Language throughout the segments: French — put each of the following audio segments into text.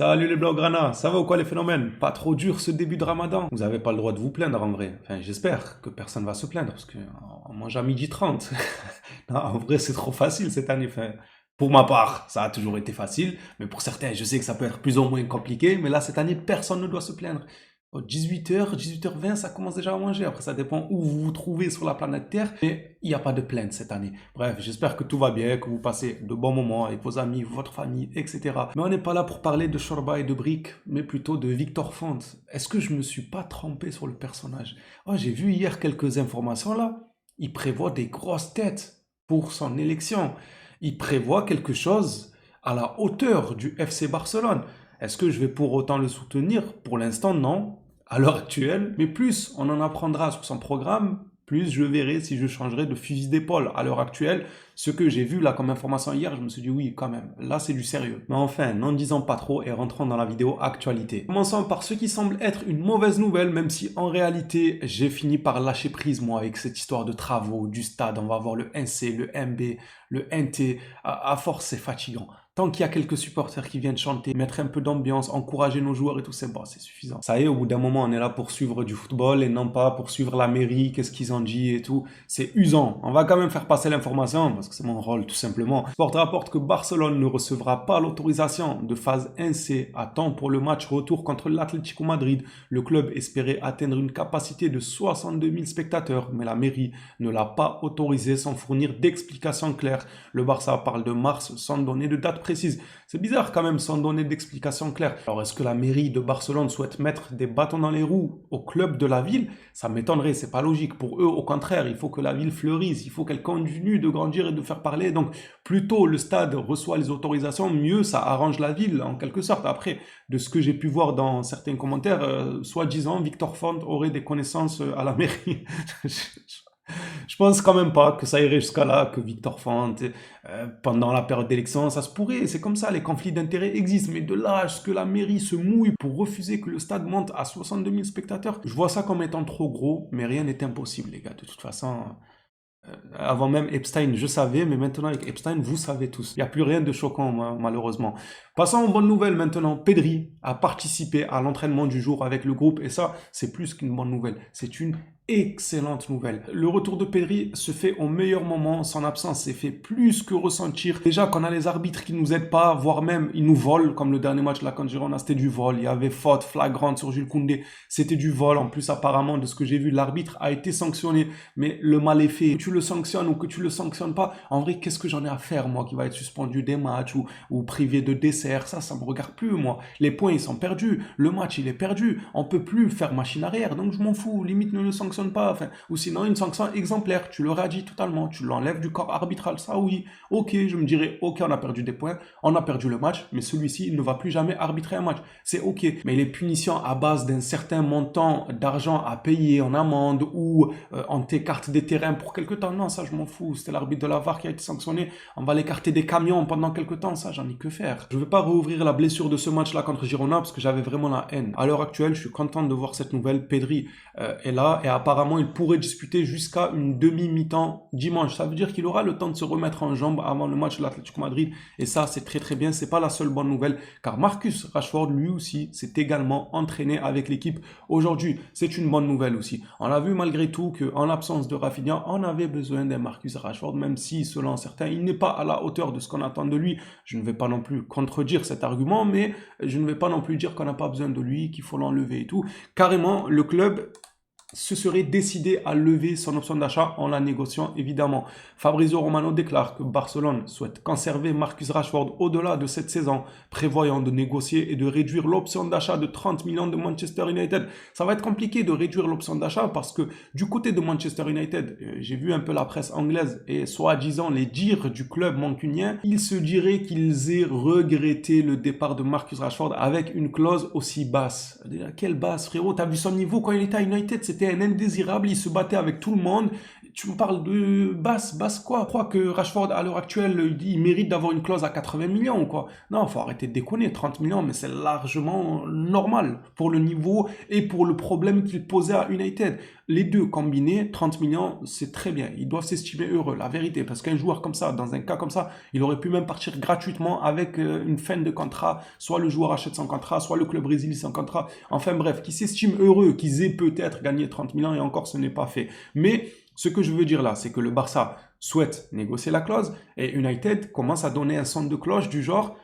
Salut les Blaugrana, ça va ou quoi les phénomènes? Pas trop dur ce début de Ramadan? Vous avez pas le droit de vous plaindre en vrai. Enfin, j'espère que personne va se plaindre parce qu'on mange à 12h30. Non, en vrai, c'est trop facile cette année. Enfin, pour ma part, ça a toujours été facile, mais pour certains, je sais que ça peut être plus ou moins compliqué. Mais là, cette année, personne ne doit se plaindre. 18h, 18h20, ça commence déjà à manger. Après, ça dépend où vous vous trouvez sur la planète Terre. Mais il n'y a pas de plainte cette année. Bref, j'espère que tout va bien, que vous passez de bons moments avec vos amis, votre famille, etc. Mais on n'est pas là pour parler de Shorba et de Brick, mais plutôt de Victor Font. Est-ce que je me suis pas trompé sur le personnage? Oh, j'ai vu hier quelques informations là. Il prévoit des grosses têtes pour son élection. Il prévoit quelque chose à la hauteur du FC Barcelone. Est-ce que je vais pour autant le soutenir? Pour l'instant, non. À l'heure actuelle, mais plus on en apprendra sur son programme, plus je verrai si je changerai de fusil d'épaule. À l'heure actuelle, ce que j'ai vu là comme information hier, je me suis dit oui, quand même, là c'est du sérieux. Mais enfin, n'en disons pas trop et rentrons dans la vidéo actualité. Commençons par ce qui semble être une mauvaise nouvelle, même si en réalité, j'ai fini par lâcher prise moi avec cette histoire de travaux, du stade. On va voir le 1C, le MB, le NT. À force, c'est fatigant. Tant qu'il y a quelques supporters qui viennent chanter, mettre un peu d'ambiance, encourager nos joueurs et tout, c'est bon, c'est suffisant. Ça y est, au bout d'un moment, on est là pour suivre du football et non pas pour suivre la mairie, qu'est-ce qu'ils ont dit et tout. C'est usant. On va quand même faire passer l'information parce que c'est mon rôle tout simplement. Sport rapporte que Barcelone ne recevra pas l'autorisation de phase 1C à temps pour le match retour contre l'Atlético Madrid. Le club espérait atteindre une capacité de 62 000 spectateurs, mais la mairie ne l'a pas autorisé sans fournir d'explications claires. Le Barça parle de mars sans donner de date précise. C'est bizarre quand même sans donner d'explications claires. Alors est-ce que la mairie de Barcelone souhaite mettre des bâtons dans les roues au club de la ville? Ça m'étonnerait, c'est pas logique. Pour eux, au contraire, il faut que la ville fleurisse, il faut qu'elle continue de grandir et de faire parler. Donc plus tôt le stade reçoit les autorisations, mieux ça arrange la ville en quelque sorte. Après, de ce que j'ai pu voir dans certains commentaires, soi-disant, Victor Font aurait des connaissances à la mairie. Je pense quand même pas que ça irait jusqu'à là, que Victor Font, pendant la période d'élection, ça se pourrait, c'est comme ça, les conflits d'intérêts existent, mais de là à ce que la mairie se mouille pour refuser que le stade monte à 62 000 spectateurs, je vois ça comme étant trop gros, mais rien n'est impossible, les gars, de toute façon. Avant même Epstein, je savais, mais maintenant avec Epstein, vous savez tous. Il n'y a plus rien de choquant, malheureusement. Passons aux bonnes nouvelles maintenant. Pedri a participé à l'entraînement du jour avec le groupe, et ça, c'est plus qu'une bonne nouvelle. C'est une excellente nouvelle. Le retour de Pedri se fait au meilleur moment. Son absence s'est fait plus que ressentir. Déjà qu'on a les arbitres qui nous aident pas, voire même ils nous volent, comme le dernier match là contre Girona, c'était du vol. Il y avait faute flagrante sur Jules Koundé, c'était du vol. En plus, apparemment, de ce que j'ai vu, l'arbitre a été sanctionné, mais le mal est fait. Que tu le sanctionnes ou que tu le sanctionnes pas, en vrai, qu'est-ce que j'en ai à faire, moi, qui va être suspendu des matchs ou privé de dessert? Ça me regarde plus, moi. Les points, ils sont perdus. Le match, il est perdu. On peut plus faire machine arrière, donc je m'en fous. Limite, ne le sanctionne pas, enfin, ou sinon une sanction exemplaire, tu le radis totalement, tu l'enlèves du corps arbitral, ça oui, ok, je me dirais, ok, on a perdu des points, on a perdu le match, mais celui-ci, il ne va plus jamais arbitrer un match, c'est ok, mais les punitions à base d'un certain montant d'argent à payer en amende, ou on t'écarte des terrains pour quelque temps, non, ça je m'en fous, c'était l'arbitre de la VAR qui a été sanctionné, on va l'écarter des camions pendant quelque temps, ça j'en ai que faire. Je ne vais pas rouvrir la blessure de ce match-là contre Girona, parce que j'avais vraiment la haine. À l'heure actuelle, je suis content de voir cette nouvelle, Pedri est là, et apparemment il pourrait disputer jusqu'à une demi-mi-temps dimanche. Ça veut dire qu'il aura le temps de se remettre en jambes avant le match de l'Atlético Madrid. Et ça, c'est très très bien. C'est pas la seule bonne nouvelle, car Marcus Rashford, lui aussi, s'est également entraîné avec l'équipe aujourd'hui. C'est une bonne nouvelle aussi. On a vu malgré tout qu'en l'absence de Rafinha, on avait besoin d'un Marcus Rashford, même si, selon certains, il n'est pas à la hauteur de ce qu'on attend de lui. Je ne vais pas non plus contredire cet argument, mais je ne vais pas non plus dire qu'on n'a pas besoin de lui, qu'il faut l'enlever et tout. Carrément, le club se serait décidé à lever son option d'achat en la négociant évidemment. Fabrizio Romano déclare que Barcelone souhaite conserver Marcus Rashford au-delà de cette saison, prévoyant de négocier et de réduire l'option d'achat de 30 millions de Manchester United. Ça va être compliqué de réduire l'option d'achat parce que du côté de Manchester United, j'ai vu un peu la presse anglaise et soi-disant les dires du club mancunien, il se dirait qu'ils aient regretté le départ de Marcus Rashford avec une clause aussi basse. Quelle basse, frérot? T'as vu son niveau quand il était à United? C'était un indésirable, il se battait avec tout le monde. Tu me parles de basse quoi? Je crois que Rashford, à l'heure actuelle, il mérite d'avoir une clause à 80 millions ou quoi? Non, faut arrêter de déconner. 30 millions, mais c'est largement normal pour le niveau et pour le problème qu'il posait à United. Les deux combinés, 30 millions, c'est très bien. Ils doivent s'estimer heureux, la vérité. Parce qu'un joueur comme ça, dans un cas comme ça, il aurait pu même partir gratuitement avec une fin de contrat. Soit le joueur achète son contrat, soit le club brésilien son contrat. Enfin bref, qui s'estiment heureux, qu'ils aient peut-être gagné 30 millions et encore ce n'est pas fait. Mais ce que je veux dire là, c'est que le Barça souhaite négocier la clause et United commence à donner un son de cloche du genre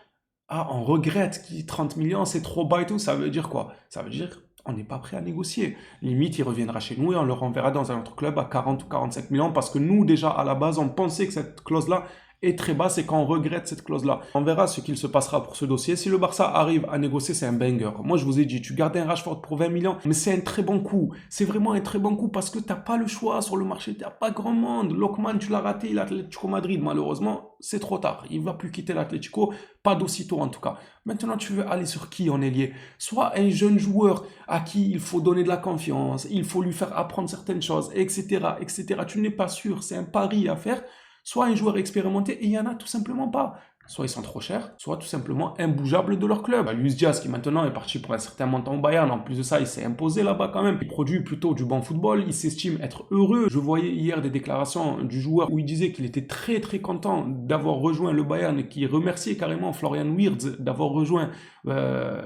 ah, on regrette qui 30 millions, c'est trop bas et tout. Ça veut dire quoi? Ça veut dire on n'est pas prêt à négocier. Limite, il reviendra chez nous et on le renverra dans un autre club à 40 ou 45 millions parce que nous, déjà, à la base, on pensait que cette clause-là est très basse et qu'on regrette cette clause-là. On verra ce qu'il se passera pour ce dossier. Si le Barça arrive à négocier, c'est un banger. Moi, je vous ai dit, tu gardes un Rashford pour 20 millions, mais c'est un très bon coup. C'est vraiment un très bon coup parce que tu n'as pas le choix sur le marché. Tu n'as pas grand monde. Lockman, tu l'as raté. L'Atlético Madrid, malheureusement, c'est trop tard. Il ne va plus quitter l'Atlético. Pas d'aussitôt, en tout cas. Maintenant, tu veux aller sur qui en ailier? Soit un jeune joueur à qui il faut donner de la confiance, il faut lui faire apprendre certaines choses, etc., etc. Tu n'es pas sûr. C'est un pari à faire. Soit un joueur expérimenté, et il n'y en a tout simplement pas. Soit ils sont trop chers, soit tout simplement imbougeables de leur club. Luis Diaz, qui maintenant est parti pour un certain montant au Bayern, en plus de ça, il s'est imposé là-bas quand même. Il produit plutôt du bon football, il s'estime être heureux. Je voyais hier des déclarations du joueur où il disait qu'il était très très content d'avoir rejoint le Bayern et qu'il remerciait carrément Florian Wirtz d'avoir rejoint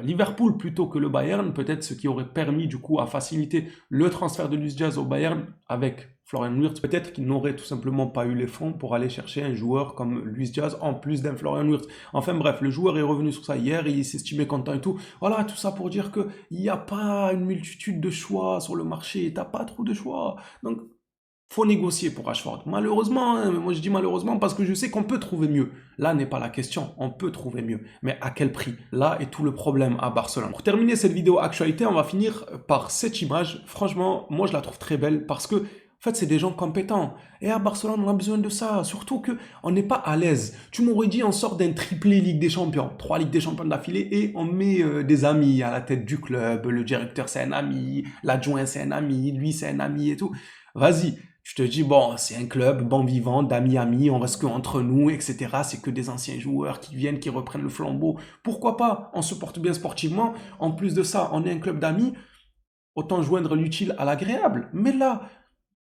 Liverpool plutôt que le Bayern. Peut-être ce qui aurait permis du coup à faciliter le transfert de Luis Diaz au Bayern avec Florian Wirtz, peut-être qu'il n'aurait tout simplement pas eu les fonds pour aller chercher un joueur comme Luis Diaz en plus d'un Florian Wirtz. Enfin bref, le joueur est revenu sur ça hier, il s'estimait content et tout. Voilà, tout ça pour dire qu'il n'y a pas une multitude de choix sur le marché, t'as pas trop de choix. Donc, faut négocier pour Rashford. Malheureusement, hein, moi je dis malheureusement parce que je sais qu'on peut trouver mieux. Là n'est pas la question, on peut trouver mieux. Mais à quel prix? Là est tout le problème à Barcelone. Pour terminer cette vidéo actualité, on va finir par cette image. Franchement, moi je la trouve très belle parce que en fait, c'est des gens compétents. Et à Barcelone, on a besoin de ça. Surtout qu'on n'est pas à l'aise. Tu m'aurais dit, on sort d'un triplé Ligue des Champions. 3 Ligues des Champions d'affilée. Et on met des amis à la tête du club. Le directeur, c'est un ami. L'adjoint, c'est un ami. Lui, c'est un ami et tout. Vas-y. Tu te dis, bon, c'est un club, bon vivant, d'amis-amis. On reste que entre nous, etc. C'est que des anciens joueurs qui viennent, qui reprennent le flambeau. Pourquoi pas? On se porte bien sportivement. En plus de ça, on est un club d'amis. Autant joindre l'utile à l'agréable. Mais là,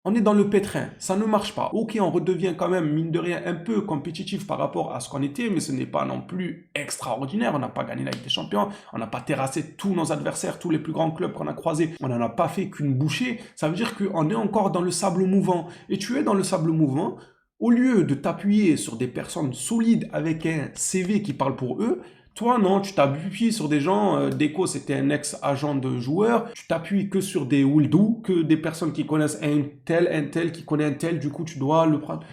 on est dans le pétrin, ça ne marche pas. Ok, on redevient quand même, mine de rien, un peu compétitif par rapport à ce qu'on était, mais ce n'est pas non plus extraordinaire. On n'a pas gagné la Ligue des Champions, on n'a pas terrassé tous nos adversaires, tous les plus grands clubs qu'on a croisés. On n'en a pas fait qu'une bouchée. Ça veut dire qu'on est encore dans le sable mouvant. Et tu es dans le sable mouvant, au lieu de t'appuyer sur des personnes solides avec un CV qui parle pour eux, toi, non, tu t'appuies sur des gens, Deco, c'était un ex-agent de joueur, tu t'appuies que sur des Wildou, que des personnes qui connaissent un tel, qui connaît un tel, du coup, tu dois le prendre.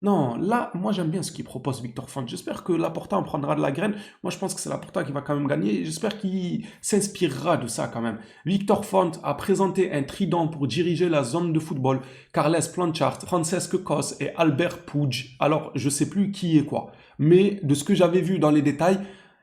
Non, là, moi, j'aime bien ce qu'il propose Victor Font. J'espère que Laporta en prendra de la graine. Moi, je pense que c'est Laporta qui va quand même gagner. J'espère qu'il s'inspirera de ça quand même. Victor Font a présenté un trident pour diriger la zone de football. Carles Planchart, Francesc Cos et Albert Puig. Alors, je sais plus qui est quoi. Mais de ce que j'avais vu dans les détails,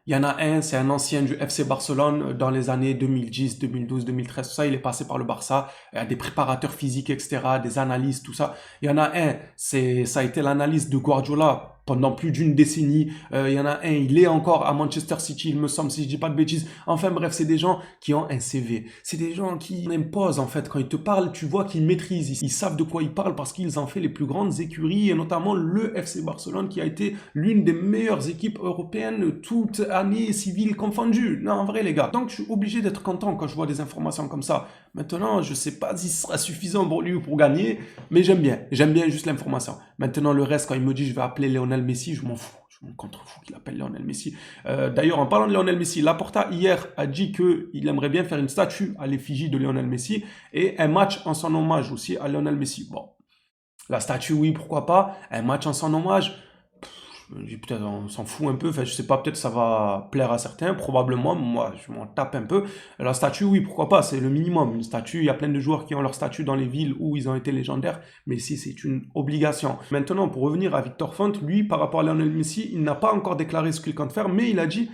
il y en a un, c'est un ancien du FC Barcelone dans les années 2010, 2012, 2013, tout ça. Il est passé par le Barça, des préparateurs physiques, etc., des analystes, tout ça. Il y en a un, ça a été l'analyse de Guardiola pendant plus d'une décennie. Il y en a un, il est encore à Manchester City, il me semble, si je dis pas de bêtises. Enfin bref, c'est des gens qui ont un CV. C'est des gens qui imposent, en fait. Quand ils te parlent, tu vois qu'ils maîtrisent. Ils savent de quoi ils parlent parce qu'ils ont fait les plus grandes écuries, et notamment le FC Barcelone, qui a été l'une des meilleures équipes européennes toute année civile confondue. Non, en vrai, les gars. Donc, je suis obligé d'être content quand je vois des informations comme ça. Maintenant, je sais pas si ce sera suffisant pour lui ou pour gagner, mais j'aime bien. J'aime bien juste l'information. Maintenant, le reste, quand il me dit je vais appeler Lionel Messi, je m'en fous. Je m'en contrefous qu'il appelle Lionel Messi. D'ailleurs, en parlant de Lionel Messi, Laporta, hier, a dit qu'il aimerait bien faire une statue à l'effigie de Lionel Messi et un match en son hommage aussi à Lionel Messi. Bon, la statue, oui, pourquoi pas. Un match en son hommage, peut-être on s'en fout un peu, enfin je sais pas, peut-être ça va plaire à certains, probablement, moi je m'en tape un peu. La statue, oui, pourquoi pas, c'est le minimum. Une statue, il y a plein de joueurs qui ont leur statue dans les villes où ils ont été légendaires, mais ici c'est une obligation. Maintenant, pour revenir à Victor Font, lui, par rapport à Lionel Messi, il n'a pas encore déclaré ce qu'il compte faire, mais il a dit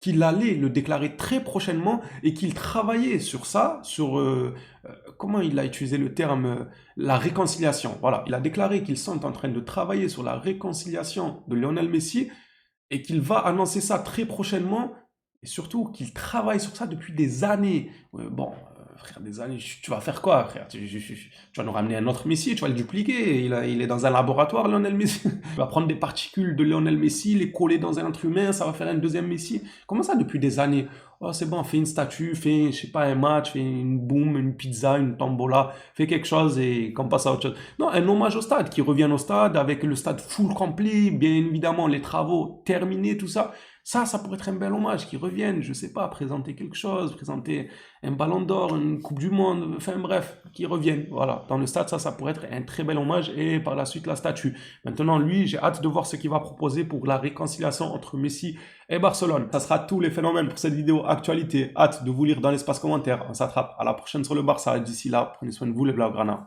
qu'il allait le déclarer très prochainement et qu'il travaillait sur ça, sur, comment il a utilisé le terme, la réconciliation. Voilà, il a déclaré qu'ils sont en train de travailler sur la réconciliation de Lionel Messi et qu'il va annoncer ça très prochainement et surtout qu'il travaille sur ça depuis des années. Bon, frère, des années, tu vas faire quoi, frère? Tu vas nous ramener un autre Messi, tu vas le dupliquer. Il est dans un laboratoire, Lionel Messi. Tu vas prendre des particules de Lionel Messi, les coller dans un être humain, ça va faire un deuxième Messi. Comment ça depuis des années? Oh, c'est bon, fais une statue, fais, je sais pas, un match, fais une boum, une pizza, une tombola, fais quelque chose et qu'on passe à autre chose. Non, un hommage au stade, qui revienne au stade avec le stade full complet, bien évidemment, les travaux terminés, tout ça. Ça pourrait être un bel hommage, qu'ils reviennent, je sais pas, présenter quelque chose, présenter un ballon d'or, une coupe du monde, enfin bref, qu'ils reviennent. Voilà, dans le stade, ça pourrait être un très bel hommage et par la suite la statue. Maintenant, lui, j'ai hâte de voir ce qu'il va proposer pour la réconciliation entre Messi et Barcelone. Ça sera tous les phénomènes pour cette vidéo actualité. Hâte de vous lire dans l'espace commentaire. On s'attrape à la prochaine sur le Barça. D'ici là, prenez soin de vous les Blaugrana.